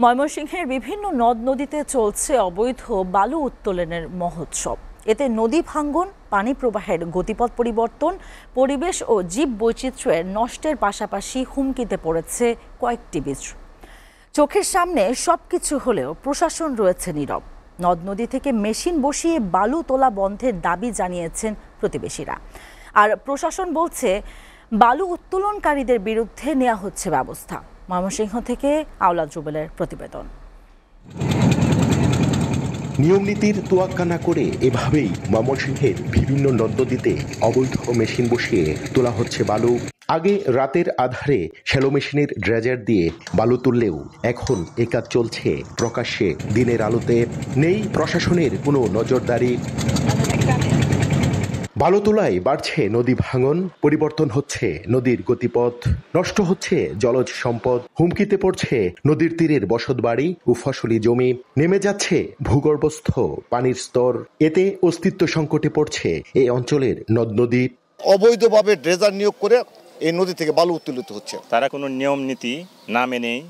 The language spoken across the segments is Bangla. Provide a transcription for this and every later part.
ময়মনসিংহের বিভিন্ন নদ নদীতে চলছে অবৈধ বালু উত্তোলনের মহোৎসব। এতে নদী ভাঙ্গন, পানি প্রবাহের গতিপথ পরিবর্তন, পরিবেশ ও জীব বৈচিত্র্যের নষ্টের পাশাপাশি হুমকিতে পড়েছে কয়েকটি বীজ। চোখের সামনে সবকিছু হলেও প্রশাসন রয়েছে নীরব। নদ নদী থেকে মেশিন বসিয়ে বালু তোলা বন্ধের দাবি জানিয়েছেন প্রতিবেশীরা। আর প্রশাসন বলছে বালু উত্তোলনকারীদের বিরুদ্ধে নেওয়া হচ্ছে ব্যবস্থা। ময়মনসিংহ থেকে আওলাদ রুবেলের প্রতিবেদন। নিয়ম নীতির তোয়াক্কা না করে এভাবেই ময়মনসিংহের বিভিন্ন নদ নদীতে অবৈধ মেশিন বসিয়ে তোলা হচ্ছে বালু। আগে রাতের আধারে শ্যালো মেশিনের ড্রেজার দিয়ে বালু তুললেও এখন এ কাজ চলছে প্রকাশ্যে দিনের আলোতে। নেই প্রশাসনের কোনো নজরদারি। বালু তোলায় বাড়ছে নদী ভাঙন, পরিবর্তন হচ্ছে নদীর গতিপথ, নষ্ট হচ্ছে জলজ সম্পদ, হুমকিতে পড়ছে নদীর তীরের বসতবাড়ি ও ফসলি জমি, নেমে যাচ্ছে ভূগর্ভস্থ পানির স্তর। এতে অস্তিত্ব সংকটে পড়ছে এই অঞ্চলের নদ নদী। অবৈধভাবে ড্রেজার নিয়োগ করে এই নদী থেকে বালু উত্তোলিত হচ্ছে। তারা কোনো নিয়ম নীতি না মেনেই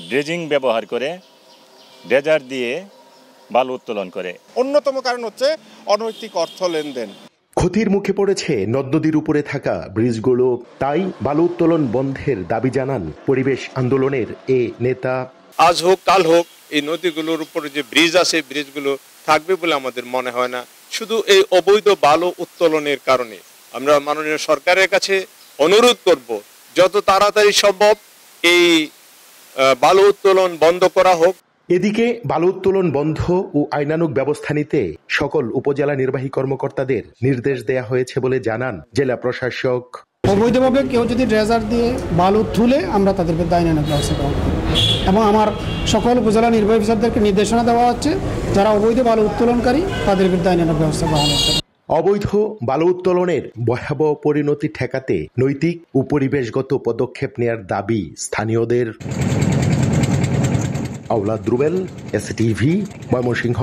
ড্রেজিং ব্যবহার করে ড্রেজার দিয়ে বালু উত্তোলন করে। অন্যতম কারণ হচ্ছে অনৈতিক অর্থ লেনদেন। ক্ষতির মুখে পড়েছে নদ নদীর উপরে থাকা ব্রিজগুলো। তাই বালু উত্তোলন বন্ধের দাবি জানান পরিবেশ আন্দোলনের এ নেতা। আজ হোক কাল হোক এই নদীগুলোর উপরে যে ব্রিজ আছে, ব্রিজগুলো থাকবে বলে আমাদের মনে হয় না। শুধু এই অবৈধ বালু উত্তোলনের কারণে আমরা মাননীয় সরকারের কাছে অনুরোধ করব, যত তাড়াতাড়ি সম্ভব এই বালু উত্তোলন বন্ধ করা হোক। এদিকে বালু উত্তোলন বন্ধ ও আইনানুগ ব্যবস্থা নিতে সকল উপজেলা নির্বাহী কর্মকর্তাদের নির্দেশ দেয়া হয়েছে বলে জানান জেলা প্রশাসক। অবৈধভাবে কেউ যদি ড্রেজার দিয়ে বালু তুলে আমরা তাদের বিরুদ্ধে আইনানুগ ব্যবস্থা গ্রহণ করব এবং আমার সকল উপজেলা নির্বাহী অফিসারদেরকে নির্দেশনা দেওয়া হচ্ছে যারা অবৈধ বালু উত্তোলনকারী তাদের বিরুদ্ধে আইনানুগ ব্যবস্থা গ্রহণ করতে। অবৈধ বালু উত্তোলনের ভয়াবহ পরিণতি ঠেকাতে নৈতিক ও পরিবেশগত পদক্ষেপ নেয়ার দাবি স্থানীয়দের। আওলাদ রুবেল, এসটিভি, ময়মনসিংহ।